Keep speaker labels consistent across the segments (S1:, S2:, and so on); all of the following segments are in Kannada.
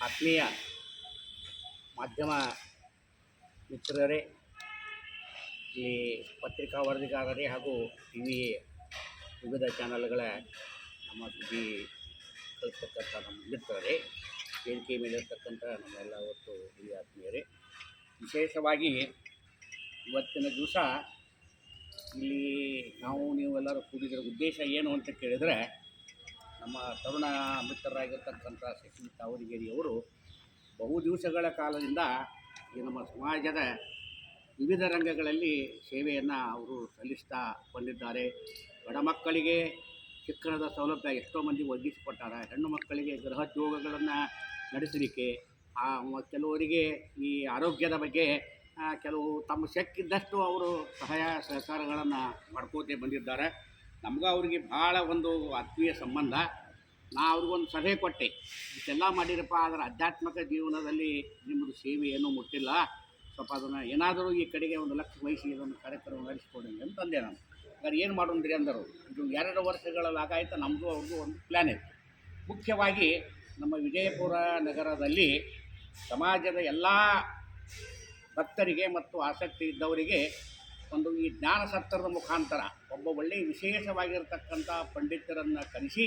S1: ಆತ್ಮೀಯ ಮಾಧ್ಯಮ ಮಿತ್ರರೇ, ಈ ಪತ್ರಿಕಾ ವರದಿಗಾರರೇ ಹಾಗೂ ಟಿ ವಿ ವಿವಿಧ ಚಾನಲ್ಗಳ ನಮ್ಮ ಸುದ್ದಿ ಕಲಿಸ್ತಕ್ಕಂಥ ನಮ್ಮ ಮಿತ್ರರೇ, ವೇದಿಕೆ ಮೇಲಿರ್ತಕ್ಕಂಥ ನಮ್ಮೆಲ್ಲ ಒಟ್ಟು ಹಿರಿಯ ಆತ್ಮೀಯರೇ, ವಿಶೇಷವಾಗಿ ಇವತ್ತಿನ ದಿವಸ ಇಲ್ಲಿ ನೀವೆಲ್ಲರೂ ಕೂಡಿದರ ಉದ್ದೇಶ ಏನು ಅಂತ ಕೇಳಿದರೆ, ನಮ್ಮ ತರುಣ ಮಿತ್ರರಾಗಿರ್ತಕ್ಕಂಥ ಶಶಿ ತಾವರಿಗೇರಿಯವರು ಬಹು ದಿವಸಗಳ ಕಾಲದಿಂದ ಈ ನಮ್ಮ ಸಮಾಜದ ವಿವಿಧ ರಂಗಗಳಲ್ಲಿ ಸೇವೆಯನ್ನು ಅವರು ಸಲ್ಲಿಸ್ತಾ ಬಂದಿದ್ದಾರೆ. ಬಡ ಮಕ್ಕಳಿಗೆ ಶಿಕ್ಷಣದ ಸೌಲಭ್ಯ ಎಷ್ಟೋ ಮಂದಿ ಒದಗಿಸಿಕೊಟ್ಟಾರೆ. ಹೆಣ್ಣು ಮಕ್ಕಳಿಗೆ ಗೃಹೋದ್ಯೋಗಗಳನ್ನು ನಡೆಸಲಿಕ್ಕೆ, ಕೆಲವರಿಗೆ ಈ ಆರೋಗ್ಯದ ಬಗ್ಗೆ ಕೆಲವು ತಮ್ಮ ಶಕ್ತಿದ್ದಷ್ಟು ಅವರು ಸಹಾಯ ಸಹಕಾರಗಳನ್ನು ಮಾಡ್ಕೋತೇ ಬಂದಿದ್ದಾರೆ. ನಮಗೂ ಅವರಿಗೆ ಭಾಳ ಒಂದು ಆತ್ಮೀಯ ಸಂಬಂಧ. ಅವ್ರಿಗೊಂದು ಸಲಹೆ ಕೊಟ್ಟೆ, ಇಷ್ಟೆಲ್ಲ ಮಾಡಿರಪ್ಪ, ಅದರ ಆಧ್ಯಾತ್ಮಿಕ ಜೀವನದಲ್ಲಿ ನಿಮ್ಮದು ಸೇವೆ ಏನೂ ಮುಟ್ಟಿಲ್ಲ, ಸ್ವಲ್ಪ ಅದನ್ನು ಏನಾದರೂ ಈ ಕಡೆಗೆ ಒಂದು ಲಕ್ಷ ವಹಿಸಿ ಇದೊಂದು ಕಾರ್ಯಕ್ರಮ ನಡೆಸ್ಕೊಡಿ ಅಂತಂದೆ. ನಾನು ಯಾರು ಏನು ಮಾಡೋಣ್ರಿ ಅಂದರು. ಇದು 2 ವರ್ಷಗಳಾಗಾಯ್ತು. ನಮ್ಮದು ಅವ್ರಿಗೂ ಒಂದು ಪ್ಲ್ಯಾನ್ ಇತ್ತು. ಮುಖ್ಯವಾಗಿ ನಮ್ಮ ವಿಜಯಪುರ ನಗರದಲ್ಲಿ ಸಮಾಜದ ಎಲ್ಲ ಭಕ್ತರಿಗೆ ಮತ್ತು ಆಸಕ್ತಿ ಇದ್ದವರಿಗೆ ಒಂದು ಈ ಜ್ಞಾನ ಸತ್ರದ ಮುಖಾಂತರ ಒಬ್ಬ ಒಳ್ಳೆಯ ವಿಶೇಷವಾಗಿರ್ತಕ್ಕಂಥ ಪಂಡಿತರನ್ನು ಕರೆಸಿ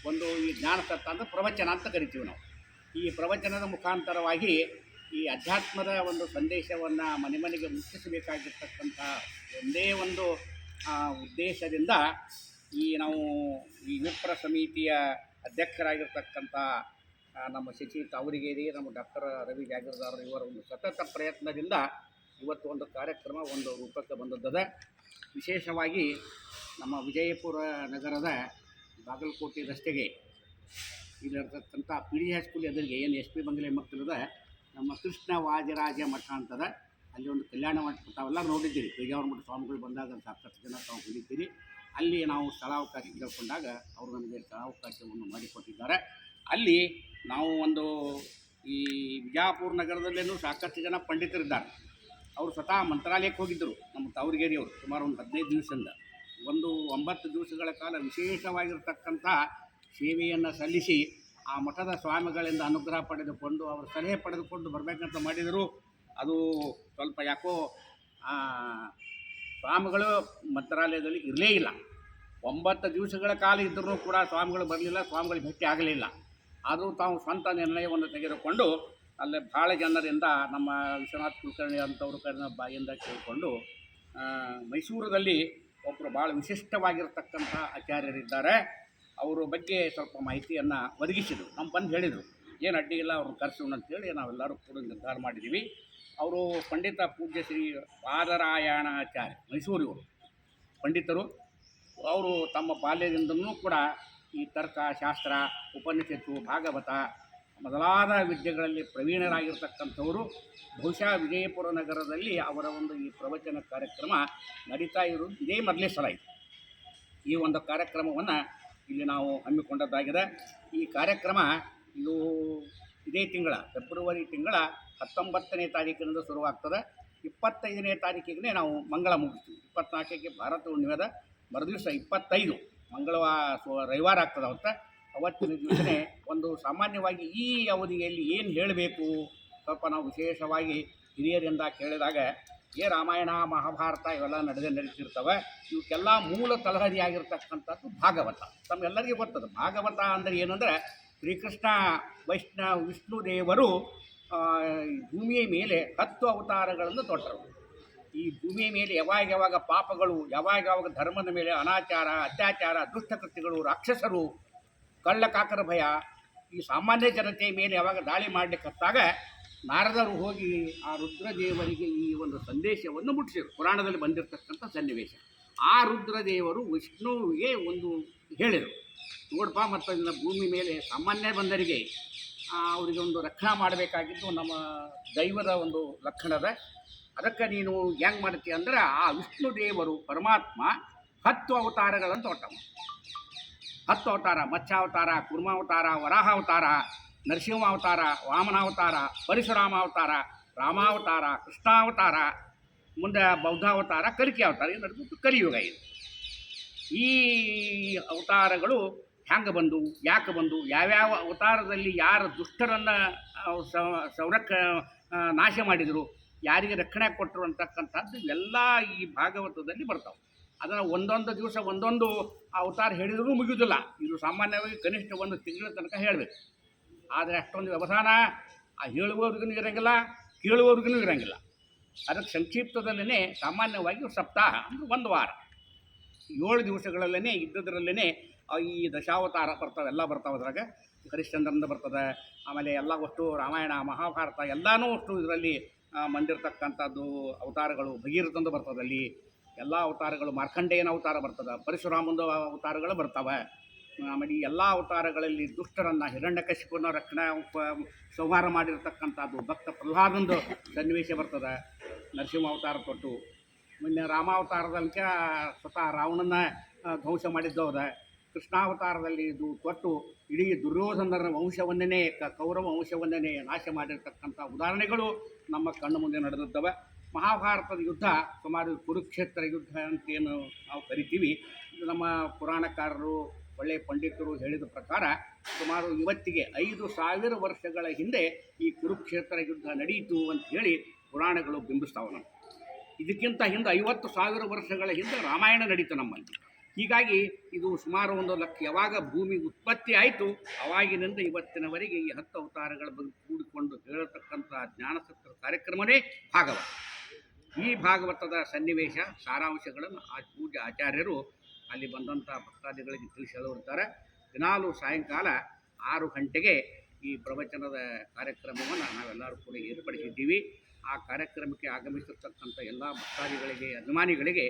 S1: ಒಂದು ಈ ಜ್ಞಾನ ಸತ್ತ ಅಂದರೆ ಪ್ರವಚನ ಅಂತ ಕರಿತೀವಿ ನಾವು. ಈ ಪ್ರವಚನದ ಮುಖಾಂತರವಾಗಿ ಈ ಅಧ್ಯಾತ್ಮದ ಒಂದು ಸಂದೇಶವನ್ನು ಮನೆ ಮನೆಗೆ ಮುಟ್ಟಿಸಬೇಕಾಗಿರ್ತಕ್ಕಂಥ ಒಂದೇ ಒಂದು ಉದ್ದೇಶದಿಂದ ನಾವು ಈ ವಿಪ್ರ ಸಮಿತಿಯ ಅಧ್ಯಕ್ಷರಾಗಿರ್ತಕ್ಕಂಥ ನಮ್ಮ ಶಶಿ ತಾವರಿಗೇರಿ, ನಮ್ಮ ಡಾಕ್ಟರ್ ರವಿ ಜಾಗೀರ್ದಾರ್ ಇವರ ಒಂದು ಸತತ ಪ್ರಯತ್ನದಿಂದ ಇವತ್ತು ಒಂದು ಕಾರ್ಯಕ್ರಮ ಒಂದು ರೂಪಕ್ಕೆ ಬಂದದ್ದು. ವಿಶೇಷವಾಗಿ ನಮ್ಮ ವಿಜಯಪುರ ನಗರದ ಬಾಗಲಕೋಟೆ ರಸ್ತೆಗೆ ಇಲ್ಲಿರ್ತಕ್ಕಂಥ ಪಿ ಡಿ ಹೈಸ್ಕೂಲ್ ಎದುರಿಗೆ ಏನು ಎಸ್ ಪಿ ಬಂಗಲೆ ಮಕ್ಕಳದ ನಮ್ಮ ಕೃಷ್ಣ ವಾಜರಾಜ ಮಠ ಅಂತದ. ಅಲ್ಲಿ ಒಂದು ಕಲ್ಯಾಣ ಮಂಟಪ ತಾವೆಲ್ಲ ನೋಡಿದ್ದೀರಿ. ಪೇಜಾವರ ಮಠ ಸ್ವಾಮಿಗಳು ಬಂದಾಗ ಸಾಕಷ್ಟು ಜನ ತಾವು ಹೋಗಿದ್ದೀರಿ. ಅಲ್ಲಿ ನಾವು ಸ್ಥಳಾವಕಾಶ ಕೇಳ್ಕೊಂಡಾಗ ಅವರು ನಮಗೆ ಸ್ಥಳಾವಕಾಶವನ್ನು ಮಾಡಿಕೊಟ್ಟಿದ್ದಾರೆ. ಅಲ್ಲಿ ನಾವು ಒಂದು ಈ ವಿಜಯಪುರ ನಗರದಲ್ಲೇನೂ ಸಾಕಷ್ಟು ಜನ ಪಂಡಿತರಿದ್ದಾರೆ. ಅವರು ಸ್ವತಃ ಮಂತ್ರಾಲಯಕ್ಕೆ ಹೋಗಿದ್ದರು. ನಮ್ಮ ತಾವರಿಗೇರಿಯವರು ಸುಮಾರು ಒಂದು 15 ದಿವಸದಿಂದ ಒಂದು 9 ದಿವಸಗಳ ಕಾಲ ವಿಶೇಷವಾಗಿರ್ತಕ್ಕಂಥ ಸೇವೆಯನ್ನು ಸಲ್ಲಿಸಿ ಆ ಮಠದ ಸ್ವಾಮಿಗಳಿಂದ ಅನುಗ್ರಹ ಪಡೆದುಕೊಂಡು ಅವರ ಸಲಹೆ ಪಡೆದುಕೊಂಡು ಬರಬೇಕಂತ ಮಾಡಿದರು. ಅದು ಸ್ವಲ್ಪ ಯಾಕೋ ಸ್ವಾಮಿಗಳು ಮಂತ್ರಾಲಯದಲ್ಲಿ ಇರಲೇ ಇಲ್ಲ. 9 ದಿವಸಗಳ ಕಾಲ ಇದ್ದರೂ ಕೂಡ ಸ್ವಾಮಿಗಳು ಬರಲಿಲ್ಲ, ಸ್ವಾಮಿಗಳು ಭೇಟಿ ಆಗಲಿಲ್ಲ. ಆದರೂ ತಾವು ಸ್ವಂತ ನಿರ್ಣಯವನ್ನು ತೆಗೆದುಕೊಂಡು ಅಲ್ಲೇ ಭಾಳ ಜನರಿಂದ ನಮ್ಮ ವಿಶ್ವನಾಥ್ ಕುಲಕರ್ಣಿ ಅಂಥವ್ರ ಬಾಯಿಂದ ಕೇಳಿಕೊಂಡು ಮೈಸೂರಲ್ಲಿ ಒಬ್ಬರು ಭಾಳ ವಿಶಿಷ್ಟವಾಗಿರ್ತಕ್ಕಂಥ ಆಚಾರ್ಯರಿದ್ದಾರೆ, ಅವರ ಬಗ್ಗೆ ಸ್ವಲ್ಪ ಮಾಹಿತಿಯನ್ನು ಒದಗಿಸಿದರು. ನಮ್ಮ ಬಂದು ಹೇಳಿದರು, ಏನು ಅಡ್ಡಿ ಇಲ್ಲ, ಅವ್ರನ್ನ ಕರೆಸೋಣ ಅಂತೇಳಿ ನಾವೆಲ್ಲರೂ ಕೂಡ ನಿರ್ಧಾರ ಮಾಡಿದ್ದೀವಿ. ಅವರು ಪಂಡಿತ ಪೂಜ್ಯ ಶ್ರೀ ಪಾದರಾಯಣಾಚಾರ್ಯ ಮೈಸೂರಿವರು ಪಂಡಿತರು. ಅವರು ತಮ್ಮ ಬಾಲ್ಯದಿಂದಲೂ ಕೂಡ ಈ ತರ್ಕ ಶಾಸ್ತ್ರ, ಉಪನಿಷತ್ತು, ಭಾಗವತ ಮೊದಲಾದ ವಿದ್ಯೆಗಳಲ್ಲಿ ಪ್ರವೀಣರಾಗಿರ್ತಕ್ಕಂಥವರು. ಬಹುಶಃ ವಿಜಯಪುರ ನಗರದಲ್ಲಿ ಅವರ ಒಂದು ಈ ಪ್ರವಚನ ಕಾರ್ಯಕ್ರಮ ನಡೀತಾ ಇರೋದು ಇದೇ ಮೊದಲೇ ಸಲ ಇದೆ. ಈ ಒಂದು ಕಾರ್ಯಕ್ರಮವನ್ನು ಇಲ್ಲಿ ನಾವು ಹಮ್ಮಿಕೊಂಡದ್ದಾಗಿದೆ. ಈ ಕಾರ್ಯಕ್ರಮ ಇದೇ ತಿಂಗಳ ಫೆಬ್ರವರಿ ತಿಂಗಳ 19ನೇ ತಾರೀಕಿನಿಂದ ಶುರುವಾಗ್ತದೆ. 25ನೇ ತಾರೀಕಿಗೆ ನಾವು ಮಂಗಳ ಮುಗಿಸ್ತೀವಿ. 24ಕ್ಕೆ ಭಾರತ ಹುಣ್ಣಿಮೆದ ಮರುದಿವಸ 25 ರವಿವಾರ ಆಗ್ತದೆ. ಅವತ್ತಿನ ದಿವಸನೇ ಒಂದು ಸಾಮಾನ್ಯವಾಗಿ ಈ ಅವಧಿಯಲ್ಲಿ ಏನು ಹೇಳಬೇಕು, ಸ್ವಲ್ಪ ನಾವು ವಿಶೇಷವಾಗಿ ಹಿರಿಯರಿಂದ ಕೇಳಿದಾಗ ರಾಮಾಯಣ ಮಹಾಭಾರತ ಇವೆಲ್ಲ ನಡೀತಿರ್ತವೆ. ಇವಕ್ಕೆಲ್ಲ ಮೂಲ ತಲಹದಿಯಾಗಿರ್ತಕ್ಕಂಥದ್ದು ಭಾಗವತ. ತಮ್ಮೆಲ್ಲರಿಗೂ ಗೊತ್ತದ ಭಾಗವತ ಅಂದರೆ ಏನಂದರೆ, ಶ್ರೀಕೃಷ್ಣ ವಿಷ್ಣು ದೇವರು ಭೂಮಿಯ ಮೇಲೆ 10 ಅವತಾರಗಳನ್ನು ತೊಟ್ಟರು. ಈ ಭೂಮಿಯ ಮೇಲೆ ಯಾವಾಗ ಪಾಪಗಳು, ಯಾವಾಗ ಧರ್ಮದ ಮೇಲೆ ಅನಾಚಾರ, ಅತ್ಯಾಚಾರ, ದುಷ್ಟಕೃತ್ಯಗಳು, ರಾಕ್ಷಸರು, ಕಳ್ಳಕಾಕರ ಭಯ, ಈ ಸಾಮಾನ್ಯ ಜನತೆಯ ಮೇಲೆ ಯಾವಾಗ ದಾಳಿ ಮಾಡಲಿಕ್ಕತ್ತಾಗ ನಾರದರು ಹೋಗಿ ಆ ರುದ್ರದೇವರಿಗೆ ಈ ಒಂದು ಸಂದೇಶವನ್ನು ಮುಟ್ಟಿಸಿದರು. ಪುರಾಣದಲ್ಲಿ ಬಂದಿರತಕ್ಕಂಥ ಸನ್ನಿವೇಶ. ಆ ರುದ್ರದೇವರು ವಿಷ್ಣುವಿಗೆ ಒಂದು ಹೇಳಿದರು, ನೋಡಪ್ಪ, ಮತ್ತು ಇನ್ನು ಭೂಮಿ ಮೇಲೆ ಸಾಮಾನ್ಯ ಬಂದರಿಗೆ ಅವರಿಗೆ ಒಂದು ರಕ್ಷಣೆ ಮಾಡಬೇಕಾಗಿದ್ದು ನಮ್ಮ ದೈವದ ಒಂದು ಲಕ್ಷಣದ. ಅದಕ್ಕೆ ನೀನು ಹೆಂಗೆ ಮಾಡ್ತೀಯ ಅಂದರೆ, ಆ ವಿಷ್ಣು ದೇವರು ಪರಮಾತ್ಮ 10 ಅವತಾರಗಳನ್ನು ತೊಟ್ಟವ. 10 ಅವತಾರ: ಮತ್ಸ್ಯಾವತಾರ, ಕೂರ್ಮಾವತಾರ, ವರಾಹಾವತಾರ, ನರಸಿಂಹಾವತಾರ, ವಾಮನಾವತಾರ, ಪರಶುರಾಮ ಅವತಾರ, ರಾಮಾವತಾರ, ಕೃಷ್ಣಾವತಾರ, ಮುಂದೆ ಬೌದ್ಧಾವತಾರ, ಕಲಿಕೆ ಅವತಾರ. ಇದು ನಡೆದು ಕಲಿಯುಗ. ಇದು ಈ ಅವತಾರಗಳು ಹ್ಯಾಂಗೆ ಬಂದು, ಯಾಕೆ ಬಂದು, ಯಾವ್ಯಾವ ಅವತಾರದಲ್ಲಿ ಯಾರು ದುಷ್ಟರನ್ನು ನಾಶ ಮಾಡಿದರು, ಯಾರಿಗೆ ರಕ್ಷಣೆ ಕೊಟ್ಟರು ಅಂತಕ್ಕಂಥದ್ದು ಎಲ್ಲ ಈ ಭಾಗವತದಲ್ಲಿ ಬರ್ತಾವೆ. ಅದನ್ನು ಒಂದೊಂದು ದಿವಸ ಒಂದೊಂದು ಅವತಾರ ಹೇಳಿದರೂ ಮುಗಿಯೋದಿಲ್ಲ. ಇದು ಸಾಮಾನ್ಯವಾಗಿ ಕನಿಷ್ಠ ಒಂದು ತಿಂಗಳ ತನಕ ಹೇಳಬೇಕು. ಆದರೆ ಅಷ್ಟೊಂದು ವ್ಯವಧಾನ ಆ ಹೇಳುವವ್ರಿಗೂ ಇರೋಂಗಿಲ್ಲ, ಕೇಳುವವ್ರಿಗೂ ಇರೋಂಗಿಲ್ಲ. ಅದಕ್ಕೆ ಸಂಕ್ಷಿಪ್ತದಲ್ಲೇ ಸಾಮಾನ್ಯವಾಗಿ ಸಪ್ತಾಹ ಅಂದರೆ ಒಂದು ವಾರ 7 ದಿವಸಗಳಲ್ಲೇ ಇದ್ದದರಲ್ಲೇ ಈ ದಶಾವತಾರ ಬರ್ತಾವೆ, ಎಲ್ಲ ಬರ್ತಾವೆ. ಅದ್ರಾಗ ಹರಿಶ್ಚಂದ್ರನಿಂದ ಬರ್ತದೆ, ಆಮೇಲೆ ಎಲ್ಲ ಅಷ್ಟು ರಾಮಾಯಣ ಮಹಾಭಾರತ ಎಲ್ಲನೂ ಅಷ್ಟು ಇದರಲ್ಲಿ ಬಂದಿರತಕ್ಕಂಥದ್ದು ಅವತಾರಗಳು. ಭಗೀರಥಂದು ಬರ್ತದೆ, ಅಲ್ಲಿ ಎಲ್ಲ ಅವತಾರಗಳು. ಮಾರ್ಕಂಡೇಯನ ಅವತಾರ ಬರ್ತದೆ, ಪರಶುರಾಮಂದು ಅವತಾರಗಳು ಬರ್ತಾವೆ. ಆಮೇಲೆ ಈ ಎಲ್ಲ ಅವತಾರಗಳಲ್ಲಿ ದುಷ್ಟರನ್ನು, ಹಿರಣ್ಯಕಶಿಪುನ ರಕ್ಷಣೆ ಸಂಹಾರ ಮಾಡಿರ್ತಕ್ಕಂಥದ್ದು ಭಕ್ತ ಪ್ರಹ್ಲಾದಂದು ಸನ್ನಿವೇಶ ಬರ್ತದೆ. ನರಸಿಂಹ ಅವತಾರ ಕೊಟ್ಟು ಮೊನ್ನೆ ರಾಮಾವತಾರದಲ್ಲಿ ಸ್ವತಃ ರಾವಣನ ಧ್ವಂಸ ಮಾಡಿದ್ದವದ. ಕೃಷ್ಣಾವತಾರದಲ್ಲಿ ಇದು ಕೊಟ್ಟು ಇಡೀ ದುರ್ಯೋಧನರ ವಂಶವನ್ನೇ, ಕೌರವ ವಂಶವನ್ನೇ ನಾಶ ಮಾಡಿರ್ತಕ್ಕಂಥ ಉದಾಹರಣೆಗಳು ನಮ್ಮ ಕಣ್ಣು ಮುಂದೆ ನಡೆದಿದ್ದಾವೆ. ಮಹಾಭಾರತದ ಯುದ್ಧ ಸುಮಾರು ಕುರುಕ್ಷೇತ್ರ ಯುದ್ಧ ಅಂತೇನು ನಾವು ಕರಿತೀವಿ. ನಮ್ಮ ಪುರಾಣಕಾರರು, ಒಳ್ಳೆಯ ಪಂಡಿತರು ಹೇಳಿದ ಪ್ರಕಾರ ಸುಮಾರು ಇವತ್ತಿಗೆ 5,000 ವರ್ಷಗಳ ಹಿಂದೆ ಈ ಕುರುಕ್ಷೇತ್ರ ಯುದ್ಧ ನಡೆಯಿತು ಅಂತ ಹೇಳಿ ಪುರಾಣಗಳು ಬಿಂಬಿಸ್ತಾವೆ. ನಾವು ಇದಕ್ಕಿಂತ ಹಿಂದೆ 50,000 ವರ್ಷಗಳ ಹಿಂದೆ ರಾಮಾಯಣ ನಡೀತು ನಮ್ಮಲ್ಲಿ. ಹೀಗಾಗಿ ಇದು ಸುಮಾರು 1 ಲಕ್ಷ, ಯಾವಾಗ ಭೂಮಿ ಉತ್ಪತ್ತಿ ಆಯಿತು ಅವಾಗಿನಿಂದ ಇವತ್ತಿನವರೆಗೆ ಈ 10 ಅವತಾರಗಳ ಬಗ್ಗೆ ಕೂಡಿಕೊಂಡು ಹೇಳತಕ್ಕಂಥ ಜ್ಞಾನಸತ್ರ ಕಾರ್ಯಕ್ರಮವೇ ಭಾಗವತ. ಈ ಭಾಗವತದ ಸನ್ನಿವೇಶ ಸಾರಾಂಶಗಳನ್ನು ಆ ಪೂಜ್ಯ ಆಚಾರ್ಯರು ಅಲ್ಲಿ ಬಂದಂಥ ಭಕ್ತಾದಿಗಳಿಗೆ ತಿಳಿಸಿ ಹೇಳಿರ್ತಾರೆ. ದಿನಾಲೂ ಸಾಯಂಕಾಲ 6 ಗಂಟೆಗೆ ಈ ಪ್ರವಚನದ ಕಾರ್ಯಕ್ರಮವನ್ನು ನಾವೆಲ್ಲರೂ ಕೂಡ ಏರ್ಪಡಿಸಿದ್ದೀವಿ. ಆ ಕಾರ್ಯಕ್ರಮಕ್ಕೆ ಆಗಮಿಸಿರ್ತಕ್ಕಂಥ ಎಲ್ಲ ಭಕ್ತಾದಿಗಳಿಗೆ, ಅಭಿಮಾನಿಗಳಿಗೆ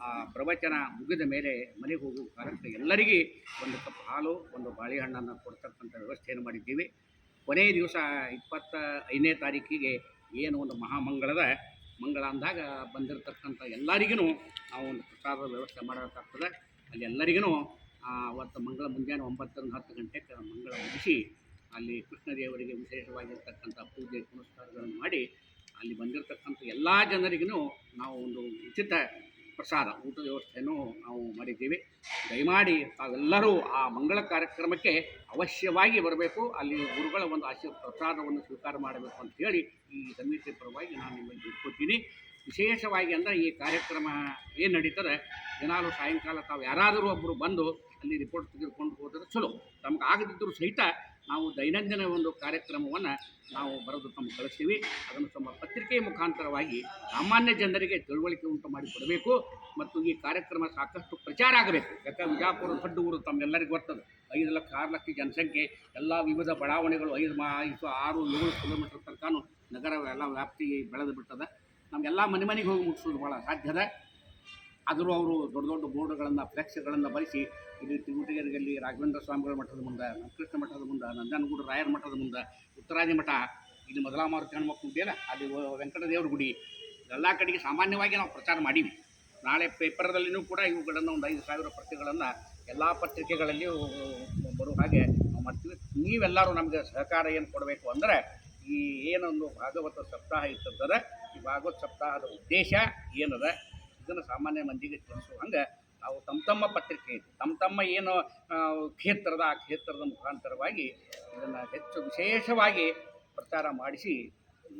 S1: ಆ ಪ್ರವಚನ ಮುಗಿದ ಮೇಲೆ ಮನೆಗೆ ಹೋಗುವ ಕಾಲಕ್ಕೆ ಎಲ್ಲರಿಗೂ ಒಂದು ಕಪ್ ಹಾಲು, ಒಂದು ಬಾಳೆಹಣ್ಣನ್ನು ಕೊಡ್ತಕ್ಕಂಥ ವ್ಯವಸ್ಥೆಯನ್ನು ಮಾಡಿದ್ದೀವಿ. ಕೊನೆಯ ದಿವಸ 25ನೇ ತಾರೀಕಿಗೆ ಏನು ಒಂದು ಮಹಾಮಂಗಳದ ಮಂಗಳ ಅಂದಾಗ ಬಂದಿರತಕ್ಕಂಥ ಎಲ್ಲರಿಗೂ ನಾವು ಒಂದು ಪ್ರಸಾದದ ವ್ಯವಸ್ಥೆ ಮಾಡಬೇಕಾಗ್ತದೆ. ಅಲ್ಲಿ ಎಲ್ಲರಿಗೂ ಅವತ್ತು ಮಂಗಳ ಮುಂಜಾನೆ 9ರಿಂದ 10 ಗಂಟೆಗೆ ಮಂಗಳ ಮುಗಿಸಿ ಅಲ್ಲಿ ಕೃಷ್ಣದೇವರಿಗೆ ವಿಶೇಷವಾಗಿರ್ತಕ್ಕಂಥ ಪೂಜೆ ಪುನಸ್ಕಾರಗಳನ್ನು ಮಾಡಿ ಅಲ್ಲಿ ಬಂದಿರತಕ್ಕಂಥ ಎಲ್ಲ ಜನರಿಗೂ ನಾವು ಒಂದು ಉಚಿತ ಪ್ರಸಾದ ಊಟದ ವ್ಯವಸ್ಥೆಯನ್ನು ನಾವು ಮಾಡಿದ್ದೀವಿ. ದಯಮಾಡಿ ತಾವೆಲ್ಲರೂ ಆ ಮಂಗಳ ಕಾರ್ಯಕ್ರಮಕ್ಕೆ ಅವಶ್ಯವಾಗಿ ಬರಬೇಕು. ಅಲ್ಲಿ ಗುರುಗಳ ಒಂದು ಪ್ರಸಾದವನ್ನು ಸ್ವೀಕಾರ ಮಾಡಬೇಕು ಅಂತ ಹೇಳಿ ಈ ಸಮಿತಿ ಪರವಾಗಿ ನಾನು ನಿಮ್ಮಲ್ಲಿ ತಿಳ್ಕೊತೀನಿ. ವಿಶೇಷವಾಗಿ ಅಂದರೆ ಈ ಕಾರ್ಯಕ್ರಮ ಏನು ನಡೀತದೆ, ದಿನಾಲು ಸಾಯಂಕಾಲ ತಾವು ಯಾರಾದರೂ ಒಬ್ಬರು ಬಂದು ಅಲ್ಲಿ ರಿಪೋರ್ಟ್ ತೆಗೆದುಕೊಂಡು ಹೋದರೆ ಚಲೋ. ತಮಗೆ ಆಗದಿದ್ದರೂ ಸಹಿತ ನಾವು ದೈನಂದಿನ ಒಂದು ಕಾರ್ಯಕ್ರಮವನ್ನು ನಾವು ಬರೆದು ತಮಗೆ ಕಳಿಸ್ತೀವಿ. ಅದನ್ನು ತಮ್ಮ ಪತ್ರಿಕೆಯ ಮುಖಾಂತರವಾಗಿ ಸಾಮಾನ್ಯ ಜನರಿಗೆ ತಿಳುವಳಿಕೆ ಉಂಟು ಮಾಡಿಕೊಡಬೇಕು ಮತ್ತು ಈ ಕಾರ್ಯಕ್ರಮ ಸಾಕಷ್ಟು ಪ್ರಚಾರ ಆಗಬೇಕು. ಯಾಕಂದರೆ ವಿಜಾಪುರ ದೊಡ್ಡ ಊರು, ತಮ್ಮೆಲ್ಲರಿಗೂ ಬರ್ತದೆ. 5 ಲಕ್ಷ 6 ಲಕ್ಷ ಜನಸಂಖ್ಯೆ, ಎಲ್ಲ ವಿವಿಧ ಬಡಾವಣೆಗಳು, 5, 6, 7 ಕಿಲೋಮೀಟರ್ ತನಕ ನಗರ ಎಲ್ಲ ವ್ಯಾಪ್ತಿ ಬೆಳೆದು ಬಿಡ್ತದೆ. ನಮಗೆಲ್ಲ ಮನೆಗೆ ಹೋಗಿ ಮುಗಿಸೋದು ಭಾಳ ಸಾಧ್ಯದ. ಆದರೂ ಅವರು ದೊಡ್ಡ ದೊಡ್ಡ ಬೋರ್ಡ್ಗಳನ್ನು, ಫ್ಲೆಕ್ಸ್ಗಳನ್ನು ಬರೆಸಿ ಇಲ್ಲಿ ತಿರುಗುಟಗೇರಿಯಲ್ಲಿ ರಾಘವೇಂದ್ರ ಸ್ವಾಮಿಗಳ ಮಠದ ಮುಂದೆ, ಕೃಷ್ಣ ಮಠದ ಮುಂದೆ, ನಂಜನಗೂಡು ರಾಯರ ಮಠದ ಮುಂದೆ, ಉತ್ತರಾದಿ ಮಠ, ಇಲ್ಲಿ ಮೊದಲಾಮಾರು ಹೆಣ್ಮಕ್ಳು ಇದೆಯಲ್ಲ ಅಲ್ಲಿ ವೆಂಕಟದೇವ್ರ ಗುಡಿ, ಎಲ್ಲ ಕಡೆಗೆ ಸಾಮಾನ್ಯವಾಗಿ ನಾವು ಪ್ರಚಾರ ಮಾಡೀವಿ. ನಾಳೆ ಪೇಪರ್ದಲ್ಲಿಯೂ ಕೂಡ ಇವುಗಳನ್ನು ಒಂದು 5,000 ಪ್ರತಿಗಳನ್ನು ಎಲ್ಲ ಪತ್ರಿಕೆಗಳಲ್ಲಿ ಬರೋ ಹಾಗೆ ನಾವು ಮಾಡ್ತೀವಿ. ನೀವೆಲ್ಲರೂ ನಮಗೆ ಸಹಕಾರ ಏನು ಕೊಡಬೇಕು ಅಂದರೆ, ಈ ಏನೊಂದು ಭಾಗವತ ಸಪ್ತಾಹ ಇರ್ತದೆ, ಈ ಭಾಗವತ ಸಪ್ತಾಹದ ಉದ್ದೇಶ ಏನದ ಇದನ್ನು ಸಾಮಾನ್ಯ ಮಂದಿಗೆ ತಿಳಿಸುವ ಹಂಗೆ ನಾವು ತಮ್ಮ ಪತ್ರಿಕೆ ತಮ್ಮ ಏನು ಕ್ಷೇತ್ರದ ಆ ಕ್ಷೇತ್ರದ ಮುಖಾಂತರವಾಗಿ ಇದನ್ನು ಹೆಚ್ಚು ವಿಶೇಷವಾಗಿ ಪ್ರಚಾರ ಮಾಡಿಸಿ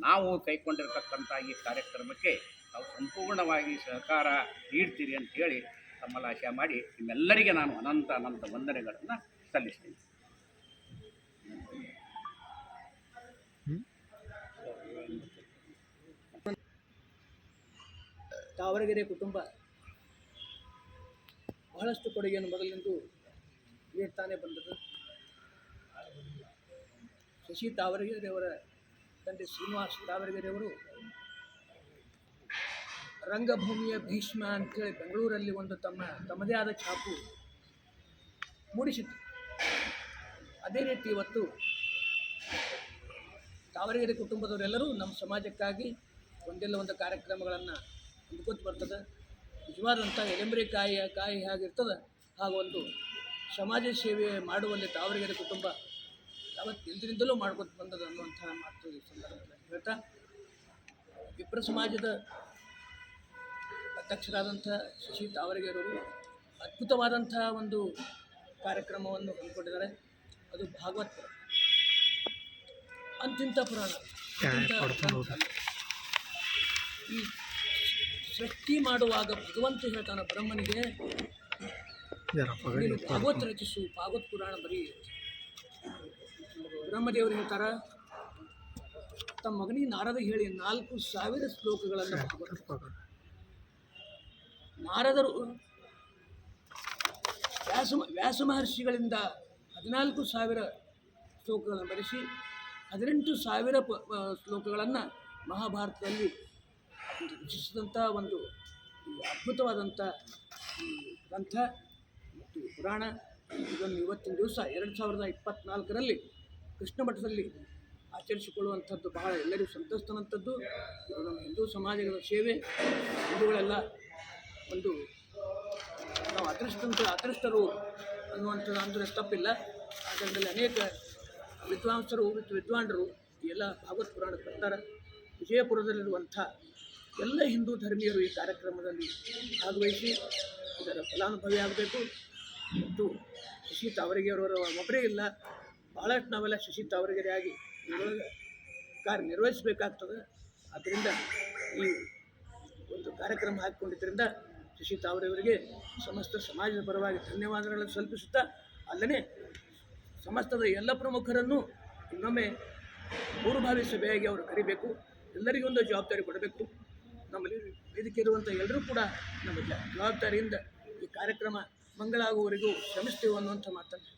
S1: ನಾವು ಕೈಗೊಂಡಿರ್ತಕ್ಕಂಥ ಈ ಕಾರ್ಯಕ್ರಮಕ್ಕೆ ನಾವು ಸಂಪೂರ್ಣವಾಗಿ ಸಹಕಾರ ನೀಡ್ತೀರಿ ಅಂಥೇಳಿ ತಮ್ಮಲ್ಲಿ ಆಶೆ ಮಾಡಿ ನಿಮ್ಮೆಲ್ಲರಿಗೆ ನಾನು ಅನಂತ ವಂದನೆಗಳನ್ನು ಸಲ್ಲಿಸ್ತೀನಿ.
S2: ತಾವರಗೆರೆ ಕುಟುಂಬ ಬಹಳಷ್ಟು ಕೊಡುಗೆಯನ್ನು ಮೊದಲಿಂದು ನೀಡ್ತಾನೆ ಬಂದದ್ದು. ಶಶಿ ತಾವರಗೆರೆಯವರ ತಂದೆ ಶ್ರೀನಿವಾಸ್ ತಾವರಗೆರೆಯವರು ರಂಗಭೂಮಿಯ ಭೀಷ್ಮ ಅಂಥೇಳಿ ಬೆಂಗಳೂರಲ್ಲಿ ಒಂದು ತಮ್ಮದೇ ಆದ ಛಾಪು ಮೂಡಿಸಿತ್ತು. ಅದೇ ರೀತಿ ಇವತ್ತು ತಾವರಗೆರೆ ಕುಟುಂಬದವರೆಲ್ಲರೂ ನಮ್ಮ ಸಮಾಜಕ್ಕಾಗಿ ಒಂದಿಲ್ಲ ಒಂದು ಕಾರ್ಯಕ್ರಮಗಳನ್ನು ಹೊಂದ್ಕೊತ ಬರ್ತದೆ. ನಿಜವಾದಂಥ ಎಲೆಂಬರಿ ಕಾಯಿ ಹೇಗಿರ್ತದೆ ಹಾಗೂ ಒಂದು ಸಮಾಜ ಸೇವೆ ಮಾಡುವಲ್ಲಿ ತಾವರಗೆರೆ ಕುಟುಂಬ ಯಾವತ್ತಿಂದಲೂ ಮಾಡ್ಕೊತ ಬಂದದ ಅನ್ನುವಂಥ ಮಾತು ಈ ಸಂದರ್ಭದಲ್ಲಿ ಹೇಳ್ತಾ, ವಿಪ್ರ ಸಮಾಜದ ಅಧ್ಯಕ್ಷರಾದಂಥ ಶಶಿ ತಾವರಗೆರೆಯವರು ಅದ್ಭುತವಾದಂಥ ಒಂದು ಕಾರ್ಯಕ್ರಮವನ್ನು ಹಮ್ಮಿಕೊಂಡಿದ್ದಾರೆ. ಅದು ಭಾಗವತ್ ಪುರಾಣ, ಅಂತಿಂಥ ಪುರಾಣ. ಈ ಸೃಷ್ಟಿ ಮಾಡುವಾಗ ಭಗವಂತ ಹೇಳ್ತಾನೆ ಬ್ರಹ್ಮನಿಗೆ, ನೀನು ಭಾಗವತ್ ರಚಿಸು, ಭಾಗವತ್ ಪುರಾಣ ಬರೀ. ಬ್ರಹ್ಮದೇವರು ಹೇಳ್ತಾರ ತಮ್ಮ ಮಗನಿಗೆ ನಾರದ ಹೇಳಿ 4,000 ಶ್ಲೋಕಗಳನ್ನು ಭಾಗವತ. ನಾರದರು ವ್ಯಾಸ ಮಹರ್ಷಿಗಳಿಂದ 14,000 ಶ್ಲೋಕಗಳನ್ನು ಬರೆಸಿ 18,000 ಶ್ಲೋಕಗಳನ್ನು ಮಹಾಭಾರತದಲ್ಲಿ ರಚಿಸಿದಂಥ ಒಂದು ಅದ್ಭುತವಾದಂಥ ಗ್ರಂಥ ಮತ್ತು ಪುರಾಣ. ಇದನ್ನು ಇವತ್ತಿನ ದಿವಸ 2024ರಲ್ಲಿ ಕೃಷ್ಣ ಮಠದಲ್ಲಿ ಆಚರಿಸಿಕೊಳ್ಳುವಂಥದ್ದು ಬಹಳ ಎಲ್ಲರಿಗೂ ಸಂತಸ್ತನಂಥದ್ದು. ಇದು ನಮ್ಮ ಹಿಂದೂ ಸಮಾಜದ ಸೇವೆ. ಹಿಂದೂಗಳೆಲ್ಲ ಒಂದು ನಾವು ಅದೃಷ್ಟರು ಅನ್ನುವಂಥದ್ದು ಅಂದರೆ ತಪ್ಪಿಲ್ಲ. ಅದರಲ್ಲಿ ಅನೇಕ ವಿದ್ವಾಂಸರು ಮತ್ತು ವಿದ್ವಾಂಡರು ಎಲ್ಲ ಭಾಗವತ್ ಪುರಾಣ ಬರ್ತಾರೆ. ವಿಜಯಪುರದಲ್ಲಿರುವಂಥ ಎಲ್ಲ ಹಿಂದೂ ಧರ್ಮೀಯರು ಈ ಕಾರ್ಯಕ್ರಮದಲ್ಲಿ ಭಾಗವಹಿಸಿ ಇದರ ಫಲಾನುಭವಿ ಆಗಬೇಕು. ಮತ್ತು ಶಶಿ ತಾವರಗೆಯವರ ಒಬ್ಬರೇ ಇಲ್ಲ, ಭಾಳಷ್ಟು ನಾವೆಲ್ಲ ಶಶಿ ತಾವರಗೆರೆಯಾಗಿ ಇದರೊಳಗೆ ಕಾರ್ಯನಿರ್ವಹಿಸಬೇಕಾಗ್ತದೆ. ಆದ್ದರಿಂದ ಈ ಒಂದು ಕಾರ್ಯಕ್ರಮ ಹಾಕಿಕೊಂಡಿದ್ದರಿಂದ ಶಶಿ ತಾವರೆಯವರಿಗೆ ಸಮಸ್ತ ಸಮಾಜದ ಪರವಾಗಿ ಧನ್ಯವಾದಗಳನ್ನು ಸಲ್ಲಿಸುತ್ತಾ, ಅಲ್ಲದೆ ಸಮಸ್ತದ ಎಲ್ಲ ಪ್ರಮುಖರನ್ನು ಇನ್ನೊಮ್ಮೆ ಪೂರ್ವಭಾವಿ ಸಭೆಯಾಗಿ ಅವರು ಕರಿಬೇಕು. ಎಲ್ಲರಿಗೂ ಒಂದು ಜವಾಬ್ದಾರಿ ಕೊಡಬೇಕು. ನಮ್ಮಲ್ಲಿ ವೇದಿಕೆ ಇರುವಂಥ ಎಲ್ಲರೂ ಕೂಡ ನಮ್ಮ ಜವಾಬ್ದಾರಿಯಿಂದ ಈ ಕಾರ್ಯಕ್ರಮ ಮಂಗಳಾಗುವವರೆಗೂ ಶ್ರಮಿಸ್ತೇವೆ ಅನ್ನುವಂಥ ಮಾತನ್ನು